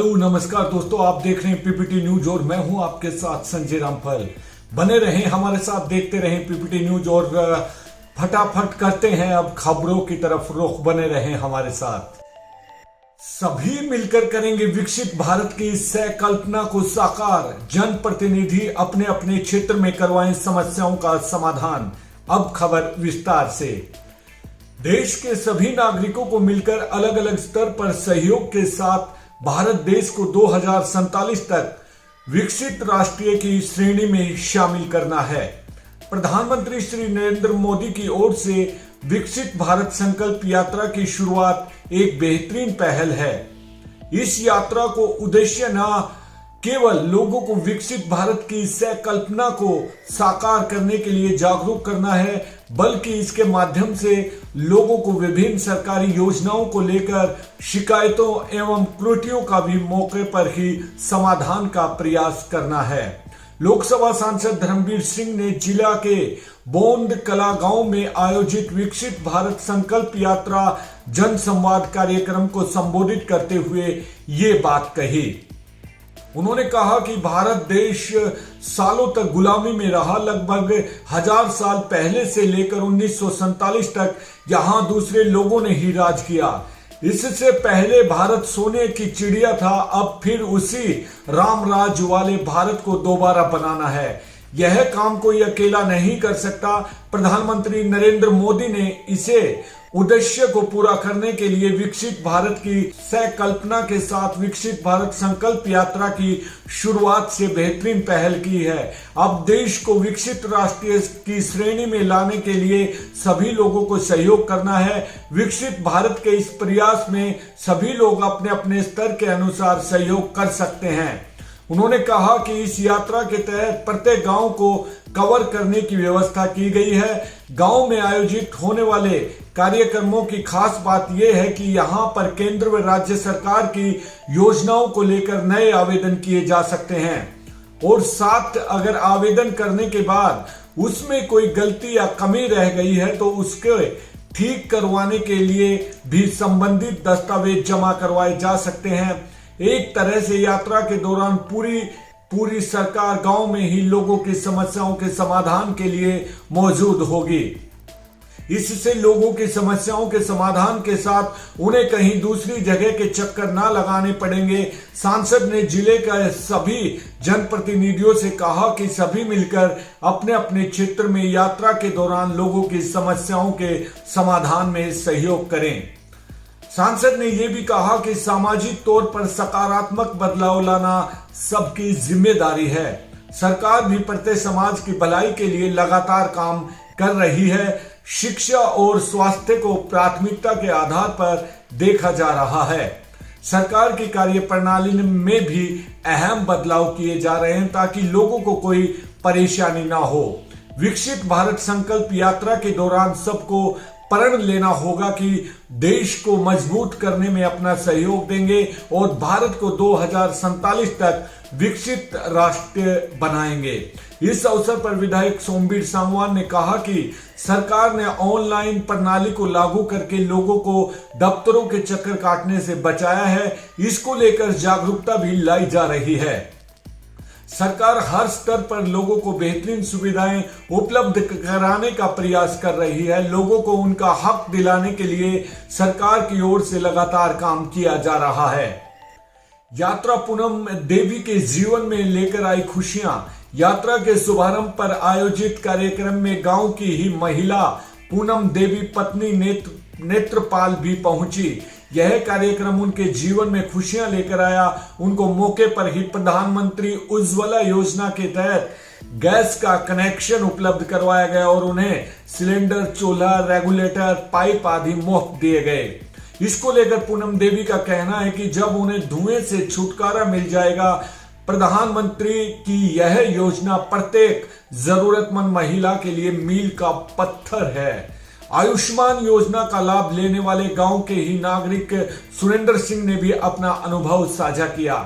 Hello नमस्कार दोस्तों, आप देख रहे हैं पीपीटी न्यूज और मैं हूं आपके साथ संजय रामफल। बने रहें हमारे साथ, देखते रहें पीपीटी न्यूज और फटाफट करते हैं अब खबरों की तरफ रुख। बने रहें हमारे साथ। सभी मिलकर करेंगे विकसित भारत की संकल्पना को साकार। जनप्रतिनिधि अपने अपने क्षेत्र में करवाएं समस्याओं का समाधान। अब खबर विस्तार से। देश के सभी नागरिकों को मिलकर अलग अलग स्तर पर सहयोग के साथ भारत देश को 2047 तक विकसित राष्ट्र की श्रेणी में शामिल करना है। प्रधानमंत्री श्री नरेंद्र मोदी की ओर से विकसित भारत संकल्प यात्रा की शुरुआत एक बेहतरीन पहल है। इस यात्रा को उद्देश्य न केवल लोगों को विकसित भारत की संकल्पना को साकार करने के लिए जागरूक करना है, बल्कि इसके माध्यम से लोगों को विभिन्न सरकारी योजनाओं को लेकर शिकायतों एवं त्रुटियों का भी मौके पर ही समाधान का प्रयास करना है। लोकसभा सांसद धर्मवीर सिंह ने जिला के बोंद कला गांव में आयोजित विकसित भारत संकल्प यात्रा जन संवाद कार्यक्रम को संबोधित करते हुए ये बात कही। उन्होंने कहा कि भारत देश सालों तक गुलामी में रहा। लगभग 1000 साल पहले से लेकर 1947 तक यहां दूसरे लोगों ने ही राज किया। इससे पहले भारत सोने की चिड़िया था। अब फिर उसी राम राज वाले भारत को दोबारा बनाना है। यह काम कोई अकेला नहीं कर सकता। प्रधानमंत्री नरेंद्र मोदी ने इसे उद्देश्य को पूरा करने के लिए विकसित भारत की संकल्पना के साथ विकसित भारत संकल्प यात्रा की शुरुआत से बेहतरीन पहल की है। अब देश को विकसित राष्ट्र की श्रेणी में लाने के लिए सभी लोगों को सहयोग करना है। विकसित भारत के इस प्रयास में सभी लोग अपने अपने स्तर के अनुसार सहयोग कर सकते हैं। उन्होंने कहा कि इस यात्रा के तहत प्रत्येक गांव को कवर करने की व्यवस्था की गई है। गांव में आयोजित होने वाले कार्यक्रमों की खास बात यह है कि यहां पर केंद्र व राज्य सरकार की योजनाओं को लेकर नए आवेदन किए जा सकते हैं और साथ अगर आवेदन करने के बाद उसमें कोई गलती या कमी रह गई है तो उसके ठीक करवाने के लिए भी संबंधित दस्तावेज जमा करवाए जा सकते हैं। एक तरह से यात्रा के दौरान पूरी सरकार गांव में ही लोगों की समस्याओं के समाधान के लिए मौजूद होगी। इससे लोगों की समस्याओं के समाधान के साथ उन्हें कहीं दूसरी जगह के चक्कर ना लगाने पड़ेंगे। सांसद ने जिले के सभी जनप्रतिनिधियों से कहा कि सभी मिलकर अपने अपने क्षेत्र में यात्रा के दौरान लोगों की समस्याओं के समाधान में सहयोग करें। सांसद ने यह भी कहा कि सामाजिक तौर पर सकारात्मक बदलाव लाना सबकी जिम्मेदारी है। सरकार भी प्रत्येक समाज की भलाई के लिए लगातार काम कर रही है। शिक्षा और स्वास्थ्य को प्राथमिकता के आधार पर देखा जा रहा है। सरकार की कार्यप्रणाली में भी अहम बदलाव किए जा रहे हैं ताकि लोगों को कोई परेशानी ना हो। विकसित भारत संकल्प यात्रा के दौरान सबको प्रण लेना होगा कि देश को मजबूत करने में अपना सहयोग देंगे और भारत को 2047 तक विकसित राष्ट्र बनाएंगे। इस अवसर पर विधायक सोमवीर सांगवान ने कहा कि सरकार ने ऑनलाइन प्रणाली को लागू करके लोगों को दफ्तरों के चक्कर काटने से बचाया है। इसको लेकर जागरूकता भी लाई जा रही है। सरकार हर स्तर पर लोगों को बेहतरीन सुविधाएं उपलब्ध कराने का प्रयास कर रही है। लोगों को उनका हक दिलाने के लिए सरकार की ओर से लगातार काम किया जा रहा है। यात्रा पूनम देवी के जीवन में लेकर आई खुशियां। यात्रा के शुभारंभ पर आयोजित कार्यक्रम में गांव की ही महिला पूनम देवी पत्नी नेत्रपाल भी पहुंची। यह कार्यक्रम उनके जीवन में खुशियां लेकर आया। उनको मौके पर ही प्रधानमंत्री उज्ज्वला योजना के तहत गैस का कनेक्शन उपलब्ध करवाया गया और उन्हें सिलेंडर, चूल्हा, रेगुलेटर, पाइप आदि मुफ्त दिए गए। इसको लेकर पूनम देवी का कहना है कि जब उन्हें धुएं से छुटकारा मिल जाएगा, प्रधानमंत्री की यह योजना प्रत्येक जरूरतमंद महिला के लिए मील का पत्थर है। आयुष्मान योजना का लाभ लेने वाले गांव के ही नागरिक सुरेंद्र सिंह ने भी अपना अनुभव साझा किया।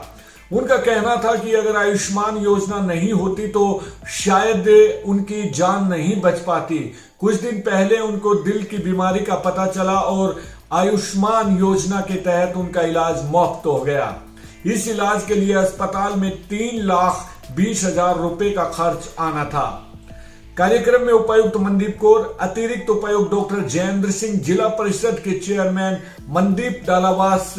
उनका कहना था कि अगर आयुष्मान योजना नहीं होती तो शायद उनकी जान नहीं बच पाती। कुछ दिन पहले उनको दिल की बीमारी का पता चला और आयुष्मान योजना के तहत उनका इलाज मुफ्त हो गया। इस इलाज के लिए अस्पताल में 3,20,000 रुपए का खर्च आना था। कार्यक्रम में उपायुक्त मनदीप कौर, अतिरिक्त उपायुक्त डॉक्टर जयेंद्र सिंह, जिला परिषद के चेयरमैन मनदीप डालावास,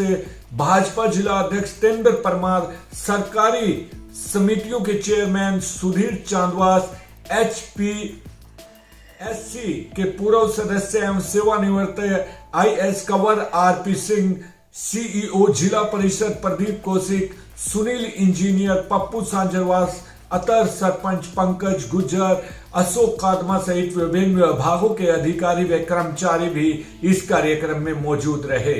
भाजपा जिला अध्यक्ष तेंद्र परमार, सरकारी समितियों के चेयरमैन सुधीर चांदवास, HPSC के पूर्व सदस्य एवं सेवानिवृत्त IS Kanwar RP Singh, CEO जिला परिषद प्रदीप कौशिक, सुनील इंजीनियर, पप्पू सांजरवास, अतर सरपंच पंकज गुज्जर, अशोक कादमा सहित विभिन्न विभागों के अधिकारी व कर्मचारी भी इस कार्यक्रम में मौजूद रहे।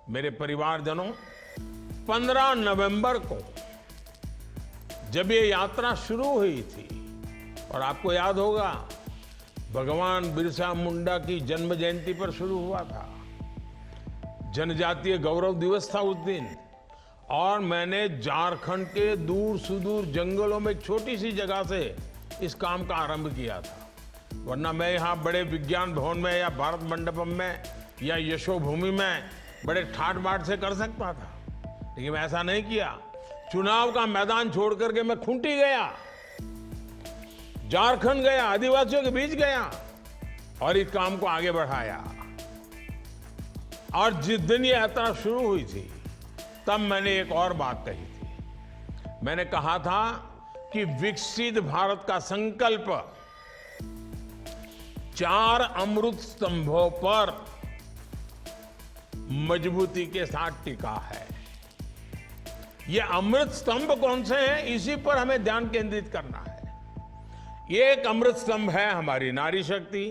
मेरे परिवारजनों, 15 नवंबर को जब ये यात्रा शुरू हुई थी, और आपको याद होगा भगवान बिरसा मुंडा की जन्म जयंती पर शुरू हुआ था, जनजातीय गौरव दिवस था उस दिन, और मैंने झारखंड के दूर सुदूर जंगलों में एक छोटी सी जगह से इस काम का आरंभ किया था। वरना मैं यहाँ बड़े विज्ञान भवन में या भारत मंडपम में या यशोभूमि में बड़े ठाट बाट से कर सकता था, लेकिन मैं ऐसा नहीं किया। चुनाव का मैदान छोड़ करके मैं खूंटी गया, झारखंड गया, आदिवासियों के बीच गया और इस काम को आगे बढ़ाया। और जिस दिन ये यात्रा शुरू हुई थी तब मैंने एक और बात कही थी। मैंने कहा था कि विकसित भारत का संकल्प 4 अमृत स्तंभों पर मजबूती के साथ टिका है। ये अमृत स्तंभ कौन से हैं, इसी पर हमें ध्यान केंद्रित करना है। एक अमृत स्तंभ है हमारी नारी शक्ति,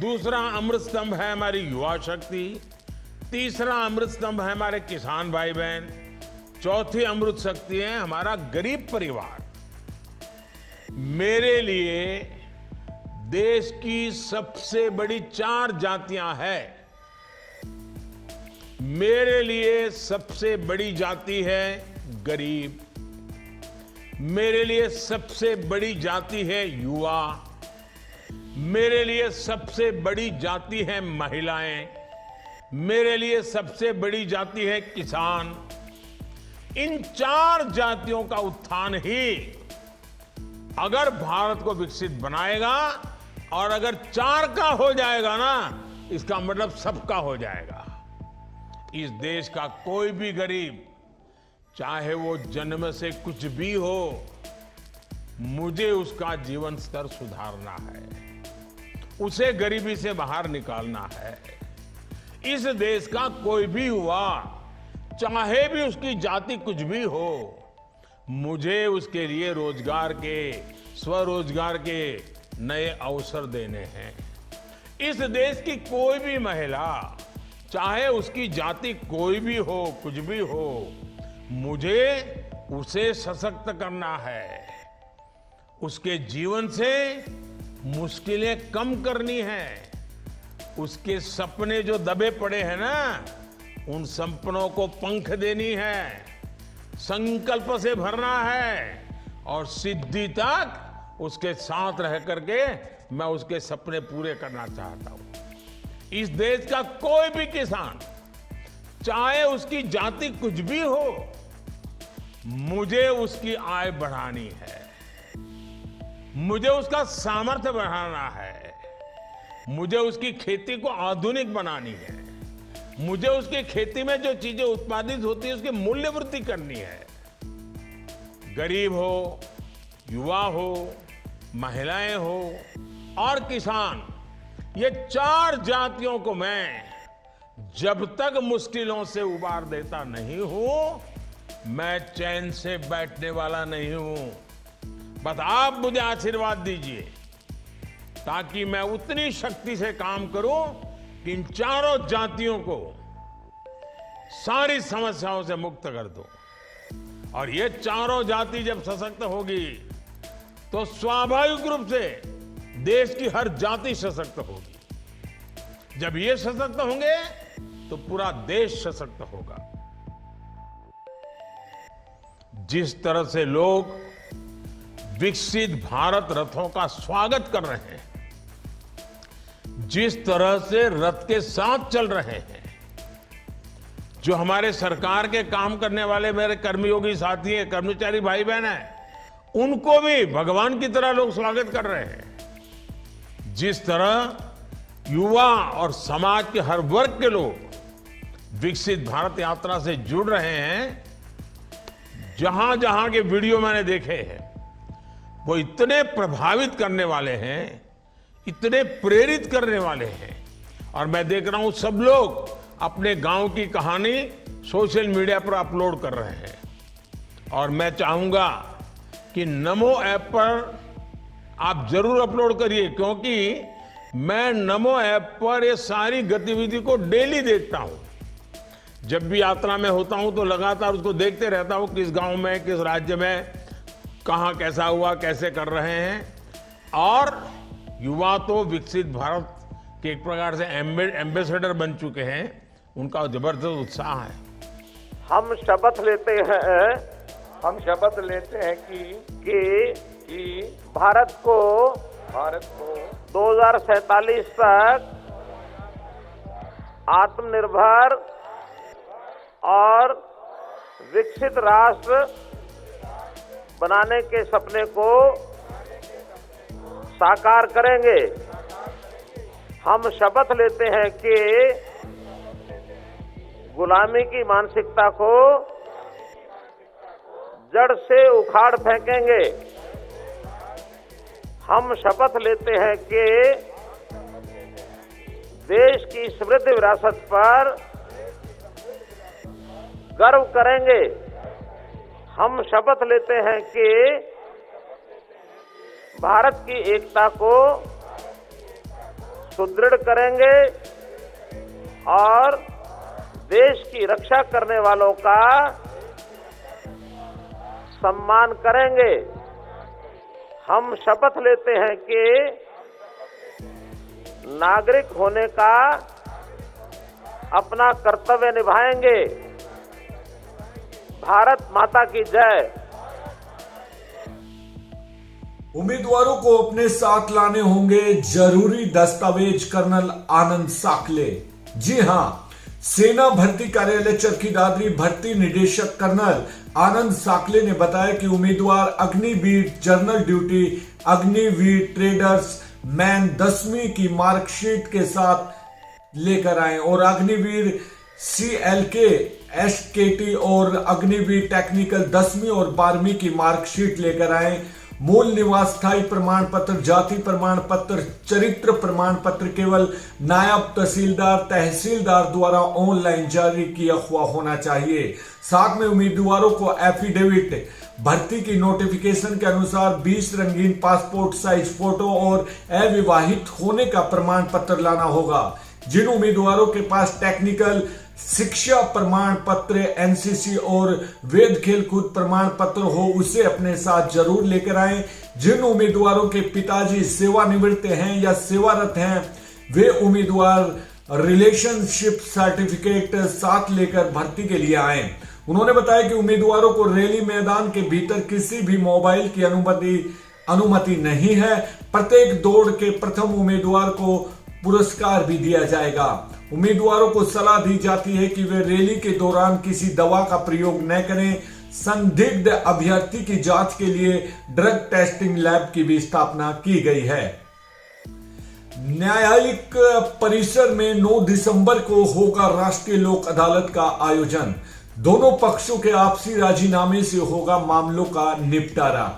दूसरा अमृत स्तंभ है हमारी युवा शक्ति, तीसरा अमृत स्तंभ है हमारे किसान भाई बहन, चौथी अमृत शक्ति है हमारा गरीब परिवार। मेरे लिए देश की सबसे बड़ी 4 जातियां हैं। मेरे लिए सबसे बड़ी जाति है गरीब, मेरे लिए सबसे बड़ी जाति है युवा, मेरे लिए सबसे बड़ी जाति है महिलाएं, मेरे लिए सबसे बड़ी जाति है किसान। इन 4 जातियों का उत्थान ही अगर भारत को विकसित बनाएगा, और अगर 4 का हो जाएगा ना, इसका मतलब सबका हो जाएगा। इस देश का कोई भी गरीब, चाहे वो जन्म से कुछ भी हो, मुझे उसका जीवन स्तर सुधारना है, उसे गरीबी से बाहर निकालना है। इस देश का कोई भी युवा, चाहे भी उसकी जाति कुछ भी हो, मुझे उसके लिए रोजगार के, स्वरोजगार के नए अवसर देने हैं। इस देश की कोई भी महिला, चाहे उसकी जाति कोई भी हो, कुछ भी हो, मुझे उसे सशक्त करना है, उसके जीवन से मुश्किलें कम करनी है, उसके सपने जो दबे पड़े हैं ना, उन सपनों को पंख देनी है, संकल्प से भरना है, और सिद्धि तक उसके साथ रह करके मैं उसके सपने पूरे करना चाहता हूं। इस देश का कोई भी किसान, चाहे उसकी जाति कुछ भी हो, मुझे उसकी आय बढ़ानी है, मुझे उसका सामर्थ्य बढ़ाना है, मुझे उसकी खेती को आधुनिक बनानी है, मुझे उसकी खेती में जो चीजें उत्पादित होती है उसकी मूल्य वृद्धि करनी है। गरीब हो, युवा हो, महिलाएं हो और किसान, ये 4 जातियों को मैं जब तक मुश्किलों से उबार देता नहीं हूं, मैं चैन से बैठने वाला नहीं हूं। बस आप मुझे आशीर्वाद दीजिए ताकि मैं उतनी शक्ति से काम करूं कि इन 4 जातियों को सारी समस्याओं से मुक्त कर दूं। और ये 4 जाति जब सशक्त होगी तो स्वाभाविक रूप से देश की हर जाति सशक्त होगी। जब ये सशक्त होंगे तो पूरा देश सशक्त होगा। जिस तरह से लोग विकसित भारत रथों का स्वागत कर रहे हैं, जिस तरह से रथ के साथ चल रहे हैं, जो हमारे सरकार के काम करने वाले मेरे कर्मयोगी साथी हैं, कर्मचारी भाई बहन हैं, उनको भी भगवान की तरह लोग स्वागत कर रहे हैं। जिस तरह युवा और समाज के हर वर्ग के लोग विकसित भारत यात्रा से जुड़ रहे हैं, जहां जहां के वीडियो मैंने देखे हैं, वो इतने प्रभावित करने वाले हैं, इतने प्रेरित करने वाले हैं। और मैं देख रहा हूं सब लोग अपने गांव की कहानी सोशल मीडिया पर अपलोड कर रहे हैं। और मैं चाहूंगा कि नमो ऐप पर आप जरूर अपलोड करिए, क्योंकि मैं नमो ऐप पर ये सारी गतिविधि को डेली देखता हूं। जब भी यात्रा में होता हूं तो लगातार उसको देखते रहता हूं, किस गांव में, किस राज्य में, कहां कैसा हुआ, कैसे कर रहे हैं। और युवा तो विकसित भारत के एक प्रकार से एम्बेसडर बन चुके हैं, उनका जबरदस्त उत्साह है। हम शपथ लेते हैं कि भारत को 2047 तक आत्मनिर्भर और विकसित राष्ट्र बनाने के सपने को साकार करेंगे। हम शपथ लेते हैं कि गुलामी की मानसिकता को जड़ से उखाड़ फेंकेंगे। हम शपथ लेते हैं कि देश की समृद्ध विरासत पर गर्व करेंगे। हम शपथ लेते हैं कि भारत की एकता को सुदृढ़ करेंगे और देश की रक्षा करने वालों का सम्मान करेंगे। हम शपथ लेते हैं कि नागरिक होने का अपना कर्तव्य निभाएंगे। भारत माता की जय। उम्मीदवारों को अपने साथ लाने होंगे जरूरी दस्तावेज, कर्नल आनंद साकले। जी हां, सेना भर्ती कार्यालय चरखी दादरी भर्ती निदेशक कर्नल आनंद साकले ने बताया कि उम्मीदवार Agniveer general duty, Agniveer traders man 10वीं की मार्कशीट के साथ लेकर आए और अग्निवीर CLK SKT और अग्निवीर टेक्निकल 10वीं और 12वीं की मार्कशीट लेकर आए। मूल निवास स्थायी प्रमाण पत्र, जाति प्रमाण पत्र, चरित्र प्रमाण पत्र केवल नायब तहसीलदार द्वारा ऑनलाइन जारी किया हुआ होना चाहिए। साथ में उम्मीदवारों को एफिडेविट, भर्ती की नोटिफिकेशन के अनुसार 20 रंगीन पासपोर्ट साइज फोटो और अविवाहित होने का प्रमाण पत्र लाना होगा। जिन उम्मीदवारों के पास टेक्निकल शिक्षा प्रमाण पत्र, NCC और वेद खेलकूद प्रमाण पत्र हो, उसे अपने साथ जरूर लेकर आएं। जिन उम्मीदवारों के पिताजी सेवानिवृत्त हैं या सेवारत हैं, वे उम्मीदवार रिलेशनशिप सर्टिफिकेट साथ लेकर भर्ती के लिए आएं। उन्होंने बताया कि उम्मीदवारों को रैली मैदान के भीतर किसी भी मोबाइल की अनुमति नहीं है। प्रत्येक दौड़ के प्रथम उम्मीदवार को पुरस्कार भी दिया जाएगा। उम्मीदवारों को सलाह दी जाती है कि वे रैली के दौरान किसी दवा का प्रयोग न करें। संदिग्ध अभ्यर्थी की जांच के लिए ड्रग टेस्टिंग लैब की भी स्थापना की गई है। न्यायालयिक परिसर में 9 दिसंबर को होगा राष्ट्रीय लोक अदालत का आयोजन। दोनों पक्षों के आपसी राजीनामे से होगा मामलों का निपटारा।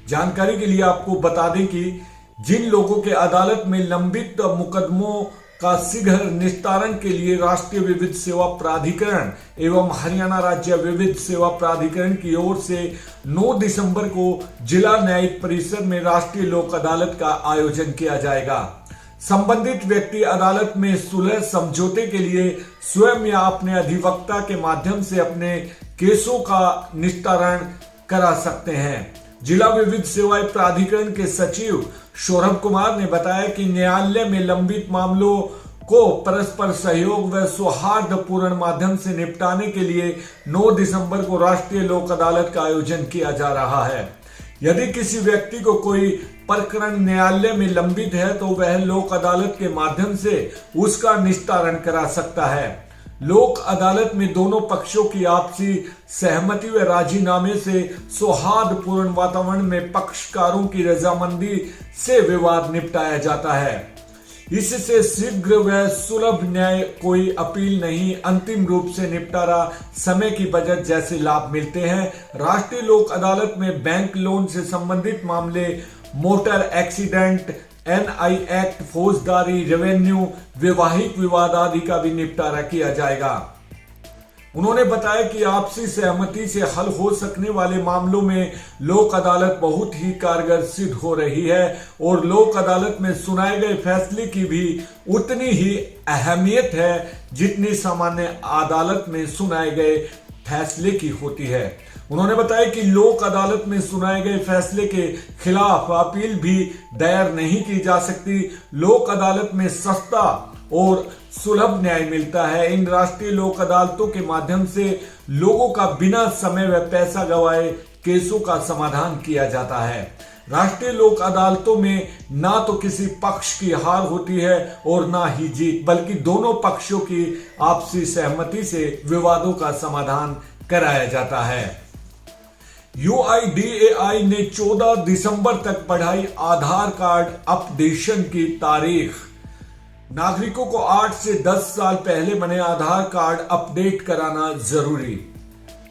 जानकारी के लिए आपको बता दें कि जिन लोगों के अदालत में लंबित मुकदमों का शीघ्र निस्तारण के लिए राष्ट्रीय विधिक सेवा प्राधिकरण एवं हरियाणा राज्य विधिक सेवा प्राधिकरण की ओर से 9 दिसंबर को जिला न्यायिक परिसर में राष्ट्रीय लोक अदालत का आयोजन किया जाएगा। संबंधित व्यक्ति अदालत में सुलह समझौते के लिए स्वयं या अपने अधिवक्ता के माध्यम से अपने केसों का निस्तारण करा सकते हैं। जिला विधिक सेवाएं प्राधिकरण के सचिव सौरभ कुमार ने बताया कि न्यायालय में लंबित मामलों को परस्पर सहयोग व सौहार्दपूर्ण माध्यम से निपटाने के लिए 9 दिसंबर को राष्ट्रीय लोक अदालत का आयोजन किया जा रहा है। यदि किसी व्यक्ति को कोई प्रकरण न्यायालय में लंबित है तो वह लोक अदालत के माध्यम से उसका निस्तारण करा सकता है। लोक अदालत में दोनों पक्षों की आपसी सहमति व राजीनामे से सौहार्दपूर्ण वातावरण में पक्षकारों की रजामंदी से विवाद निपटाया जाता है। इससे शीघ्र व सुलभ न्याय, कोई अपील नहीं, अंतिम रूप से निपटारा, समय की बचत जैसे लाभ मिलते हैं। राष्ट्रीय लोक अदालत में बैंक लोन से संबंधित मामले, मोटर एक्सीडेंट, NI एक्ट, फौजदारी, रेवेन्यू, वैवाहिक विवाद आदि का भी निपटारा किया जाएगा। उन्होंने बताया कि आपसी सहमति से हल हो सकने वाले मामलों में लोक अदालत बहुत ही कारगर सिद्ध हो रही है और लोक अदालत में सुनाए गए फैसले की भी उतनी ही अहमियत है जितनी सामान्य अदालत में सुनाए गए फैसले की होती है। उन्होंने बताया कि लोक अदालत में सुनाए गए फैसले के खिलाफ अपील भी दायर नहीं की जा सकती। लोक अदालत में सस्ता और सुलभ न्याय मिलता है। इन राष्ट्रीय लोक अदालतों के माध्यम से लोगों का बिना समय व पैसा गंवाए केसों का समाधान किया जाता है। राष्ट्रीय लोक अदालतों में ना तो किसी पक्ष की हार होती है और ना ही जीत, बल्कि दोनों पक्षों की आपसी सहमति से विवादों का समाधान कराया जाता है। UIDAI ने 14 दिसंबर तक बढ़ाई आधार कार्ड अपडेशन की तारीख। नागरिकों को 8 से 10 साल पहले बने आधार कार्ड अपडेट कराना जरूरी।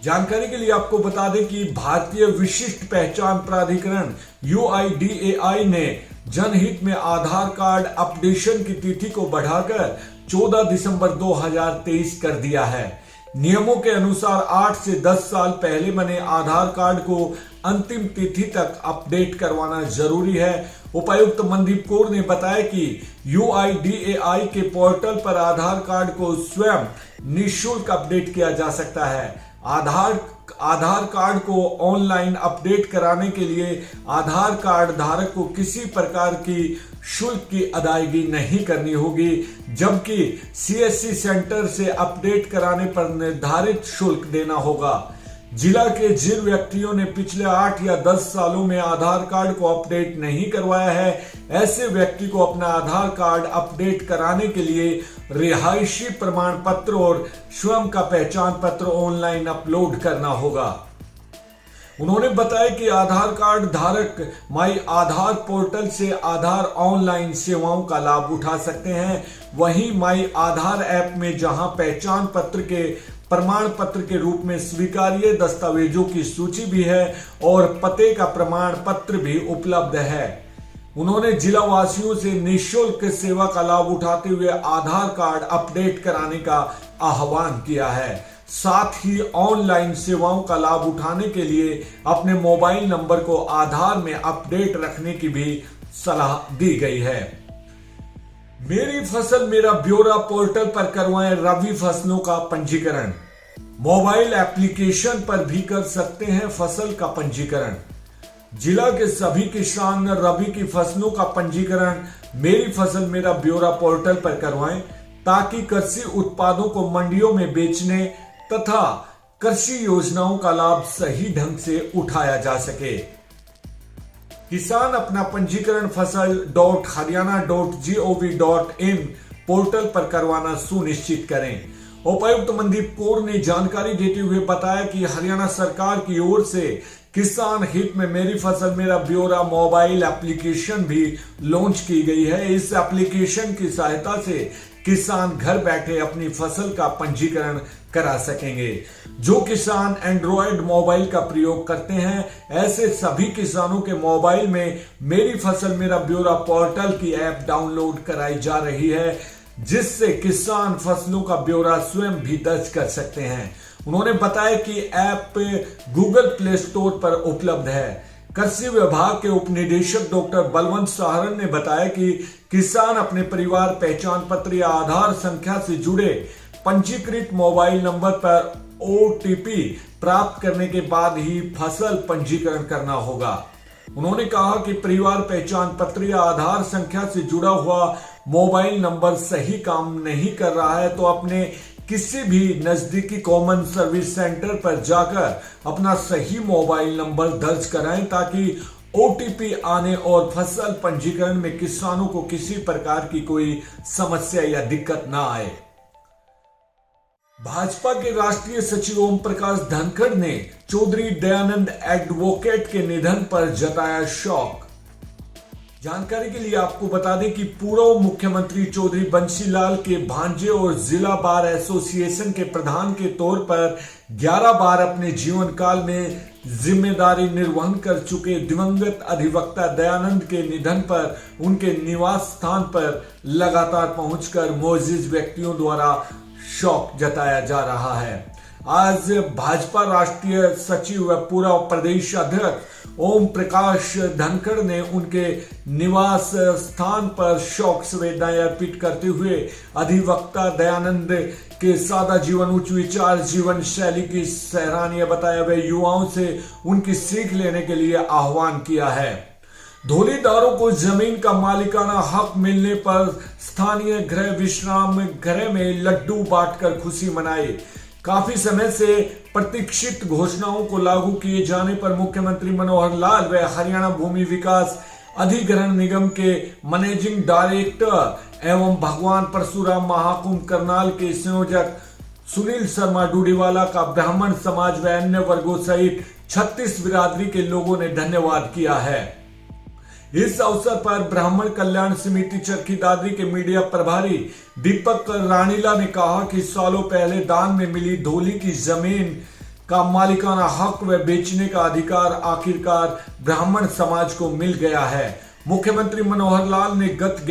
जानकारी के लिए आपको बता दें कि भारतीय विशिष्ट पहचान प्राधिकरण UIDAI ने जनहित में आधार कार्ड अपडेशन की तिथि को बढ़ाकर 14 दिसंबर 2023 कर दिया है। नियमों के अनुसार 8 से 10 साल पहले बने आधार कार्ड को अंतिम तिथि तक अपडेट करवाना जरूरी है। उपायुक्त मनदीप कौर ने बताया कि UIDAI के पोर्टल पर आधार कार्ड को स्वयं निःशुल्क अपडेट किया जा सकता है। आधार कार्ड को ऑनलाइन अपडेट कराने के लिए आधार कार्ड धारक को किसी प्रकार की शुल्क की अदायगी नहीं करनी होगी, जबकि CSC सेंटर से अपडेट कराने पर निर्धारित शुल्क देना होगा। जिला के जिन व्यक्तियों ने पिछले 8 या 10 सालों में आधार कार्ड को अपडेट नहीं करवाया है, ऐसे व्यक्ति को अपना आधार कार्ड अपडेट कराने के लिए रिहायशी प्रमाण पत्र और स्वयं का पहचान पत्र ऑनलाइन अपलोड करना होगा। उन्होंने बताया कि आधार कार्ड धारक माई आधार पोर्टल से आधार ऑनलाइन सेवाओं का लाभ उठा सकते हैं। वहीं माई आधार ऐप में जहां पहचान पत्र के प्रमाण पत्र के रूप में स्वीकार्य दस्तावेजों की सूची भी है और पते का प्रमाण पत्र भी उपलब्ध है। उन्होंने जिला वासियों से निःशुल्क सेवा का लाभ उठाते हुए आधार कार्ड अपडेट कराने का आह्वान किया है। साथ ही ऑनलाइन सेवाओं का लाभ उठाने के लिए अपने मोबाइल नंबर को आधार में अपडेट रखने की भी सलाह दी गई है। मेरी फसल मेरा ब्यौरा पोर्टल पर करवाएं रबी फसलों का पंजीकरण। मोबाइल एप्लीकेशन पर भी कर सकते हैं फसल का पंजीकरण। जिला के सभी किसान रबी की फसलों का पंजीकरण मेरी फसल मेरा ब्यौरा पोर्टल पर करवाएं, ताकि कृषि उत्पादों को मंडियों में बेचने तथा कृषि योजनाओं का लाभ सही ढंग से उठाया जा सके। किसान अपना पंजीकरण फसल.haryana.gov.in पोर्टल पर करवाना सुनिश्चित करें। उपायुक्त मनदीप कौर ने जानकारी देते हुए बताया कि हरियाणा सरकार की ओर से किसान हित में मेरी फसल मेरा ब्यौरा मोबाइल एप्लीकेशन भी लॉन्च की गई है। इस एप्लीकेशन की सहायता से किसान घर बैठे अपनी फसल का पंजीकरण करा सकेंगे। जो किसान एंड्रॉयड मोबाइल का प्रयोग करते हैं, ऐसे सभी किसानों के मोबाइल में मेरी फसल मेरा ब्यौरा पोर्टल की ऐप डाउनलोड कराई जा रही है, जिससे किसान फसलों का ब्यौरा स्वयं भी दर्ज कर सकते हैं। उन्होंने बताया कि ऐप गूगल प्ले स्टोर पर उपलब्ध है। कृषि विभाग के उप निदेशक डॉक्टर बलवंत सहारण ने बताया कि किसान अपने परिवार पहचान पत्र या आधार संख्या से जुड़े पंजीकृत मोबाइल नंबर पर OTP प्राप्त करने के बाद ही फसल पंजीकरण करना होगा। उन्होंने कहा कि परिवार पहचान पत्र या आधार संख्या से जुड़ा हुआ मोबाइल नंबर सही काम नहीं कर रहा है तो अपने किसी भी नजदीकी कॉमन सर्विस सेंटर पर जाकर अपना सही मोबाइल नंबर दर्ज कराएं, ताकि OTP आने और फसल पंजीकरण में किसानों को किसी प्रकार की कोई समस्या या दिक्कत ना आए। भाजपा के राष्ट्रीय सचिव ओम प्रकाश धनखड़ ने चौधरी दयानंद एडवोकेट के निधन पर जताया शोक। जानकारी के लिए आपको बता दें कि पूर्व मुख्यमंत्री चौधरी बंशीलाल के भांजे और जिला बार एसोसिएशन के प्रधान के तौर पर 11 बार अपने जीवन काल में जिम्मेदारी निर्वहन कर चुके दिवंगत अधिवक्ता दयानंद के निधन पर उनके निवास स्थान पर लगातार पहुंचकर मोअज़्ज़िज़ व्यक्तियों द्वारा शोक जताया जा रहा है। आज भाजपा राष्ट्रीय सचिव व पूर्व प्रदेश अध्यक्ष ओम प्रकाश धनखड़ ने उनके निवास स्थान पर शोक संवेदनाएं अर्पित करते हुए अधिवक्ता दयानंद के सादा जीवन, उच्च विचार, जीवन शैली की सराहनीय बताया व युवाओं से उनकी सीख लेने के लिए आह्वान किया है। धौलीदारों को जमीन का मालिकाना हक मिलने पर स्थानीय गृह विश्राम गृह में लड्डू बांटकर खुशी मनाई। काफी समय से प्रतीक्षित घोषणाओं को लागू किए जाने पर मुख्यमंत्री मनोहर लाल व हरियाणा भूमि विकास अधिग्रहण निगम के मैनेजिंग डायरेक्टर एवं भगवान परशुराम महाकुंभ करनाल के संयोजक सुनील शर्मा डूडीवाला का ब्राह्मण समाज व अन्य वर्गों सहित 36 बिरादरी के लोगों ने धन्यवाद किया है। इस अवसर पर ब्राह्मण कल्याण समिति चरखी दादरी के मीडिया प्रभारी दीपक रानीला ने कहा कि सालों पहले दान में मिली धौली की जमीन का मालिकाना हक व बेचने का अधिकार आखिरकार ब्राह्मण समाज को मिल गया है। मुख्यमंत्री मनोहर लाल ने गत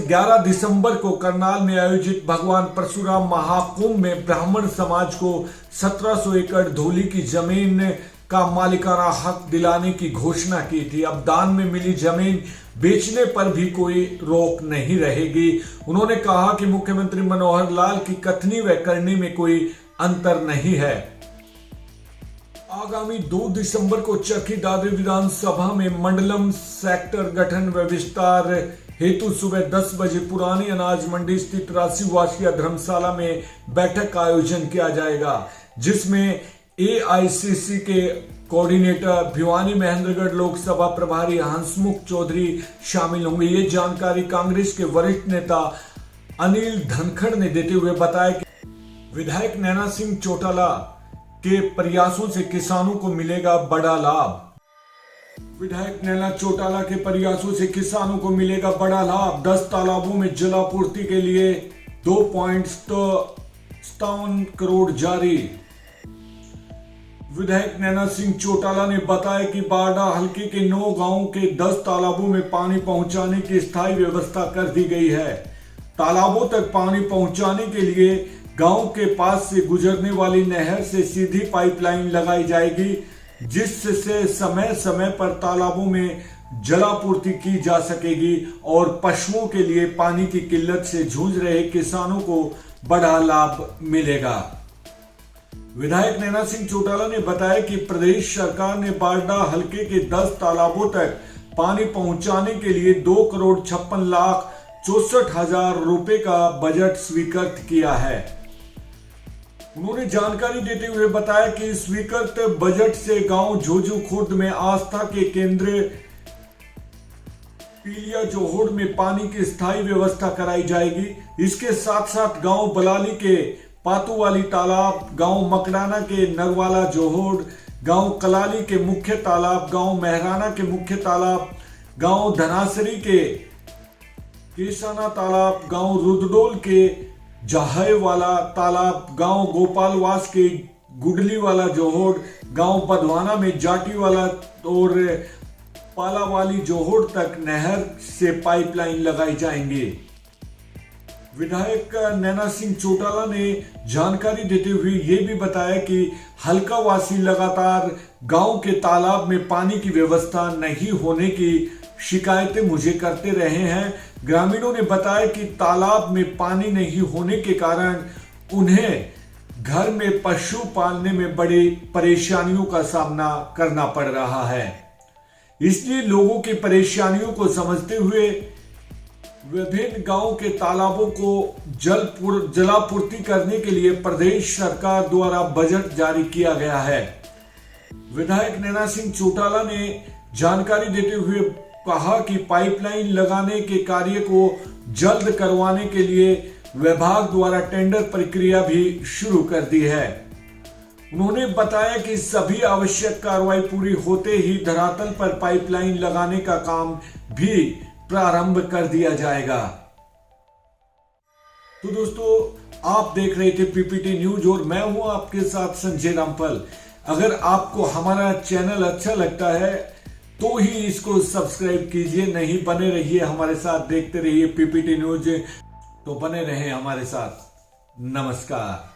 11 दिसंबर को करनाल में आयोजित भगवान परशुराम महाकुंभ में ब्राह्मण समाज को 1700 एकड़ धौली की जमीन का मालिकाना हक दिलाने की घोषणा की थी। अब दान में मिली जमीन बेचने पर भी कोई रोक नहीं रहेगी। उन्होंने कहा कि मुख्यमंत्री मनोहर लाल की कथनी व करनी में कोई अंतर नहीं है। आगामी 2 दिसंबर को चरखी दादरी विधानसभा में मंडलम सेक्टर गठन व विस्तार हेतु सुबह 10 बजे पुरानी अनाज मंडी स्थित राशिवासिया धर्मशाला में बैठक का आयोजन किया जाएगा, जिसमें AICC के कोऑर्डिनेटर भिवानी महेंद्रगढ़ लोकसभा प्रभारी हंसमुख चौधरी शामिल होंगे। ये जानकारी कांग्रेस के वरिष्ठ नेता अनिल धनखड़ ने देते हुए बताया कि विधायक नैना सिंह चौटाला के प्रयासों से किसानों को मिलेगा बड़ा लाभ। विधायक नैना चौटाला के प्रयासों से किसानों को मिलेगा बड़ा लाभ। 10 तालाबों में जलापूर्ति के लिए 2.57 करोड़ जारी। विधायक नैना सिंह चौटाला ने बताया कि बारडा हलके के 9 गांवों के 10 तालाबों में पानी पहुंचाने की स्थायी व्यवस्था कर दी गई है। तालाबों तक पानी पहुंचाने के लिए गांव के पास से गुजरने वाली नहर से सीधी पाइपलाइन लगाई जाएगी, जिससे समय समय पर तालाबों में जलापूर्ति की जा सकेगी और पशुओं के लिए पानी की किल्लत से जूझ रहे किसानों को बड़ा लाभ मिलेगा। विधायक नैना सिंह चौटाला ने बताया कि प्रदेश सरकार ने बारडा हलके के 10 तालाबों तक पानी पहुंचाने के लिए 2,56,64,000 रुपए का बजट स्वीकृत किया है। उन्होंने जानकारी देते हुए बताया कि स्वीकृत बजट से गांव झोझू खुर्द में आस्था के केंद्र पीलिया जोहोड़ में पानी की स्थायी व्यवस्था कराई जाएगी। इसके साथ साथ गांव बलाली के पातूवाली तालाब, गांव मकड़ाना के नरवाला जोहोड़, गांव कलाली के मुख्य तालाब, गांव महराना के मुख्य तालाब, गांव धनासरी के केसाना तालाब, गांव रुदडोल के जहाय वाला तालाब, गांव गोपालवास के गुडली वाला जोहोड़, गांव बधवाना में जाटी वाला और पालावाली जोहोड़ तक नहर से पाइपलाइन लगाई जाएंगे। विधायक नैना सिंह चौटाला ने जानकारी देते हुए ये भी बताया कि हल्का वासी लगातार गांव के तालाब में पानी की व्यवस्था नहीं होने की शिकायतें मुझे करते रहे हैं। ग्रामीणों ने बताया कि तालाब में पानी नहीं होने के कारण उन्हें घर में पशु पालने में बड़ी परेशानियों का सामना करना पड़ रहा है। इसलिए लोगों की परेशानियों को समझते हुए विभिन्न गांव के तालाबों को जलापूर्ति करने के लिए प्रदेश सरकार द्वारा बजट जारी किया गया है। विधायक नैना सिंह चौटाला ने जानकारी देते हुए कहा कि पाइपलाइन लगाने के कार्य को जल्द करवाने के लिए विभाग द्वारा टेंडर प्रक्रिया भी शुरू कर दी है। उन्होंने बताया कि सभी आवश्यक कार्रवाई पूरी होते ही धरातल पर पाइपलाइन लगाने का काम भी प्रारंभ कर दिया जाएगा। तो दोस्तों, आप देख रहे थे पीपीटी न्यूज और मैं हूं आपके साथ संजय रामफल। अगर आपको हमारा चैनल अच्छा लगता है तो ही इसको सब्सक्राइब कीजिए, नहीं बने रहिए हमारे साथ, देखते रहिए पीपीटी न्यूज। तो बने रहें हमारे साथ। नमस्कार।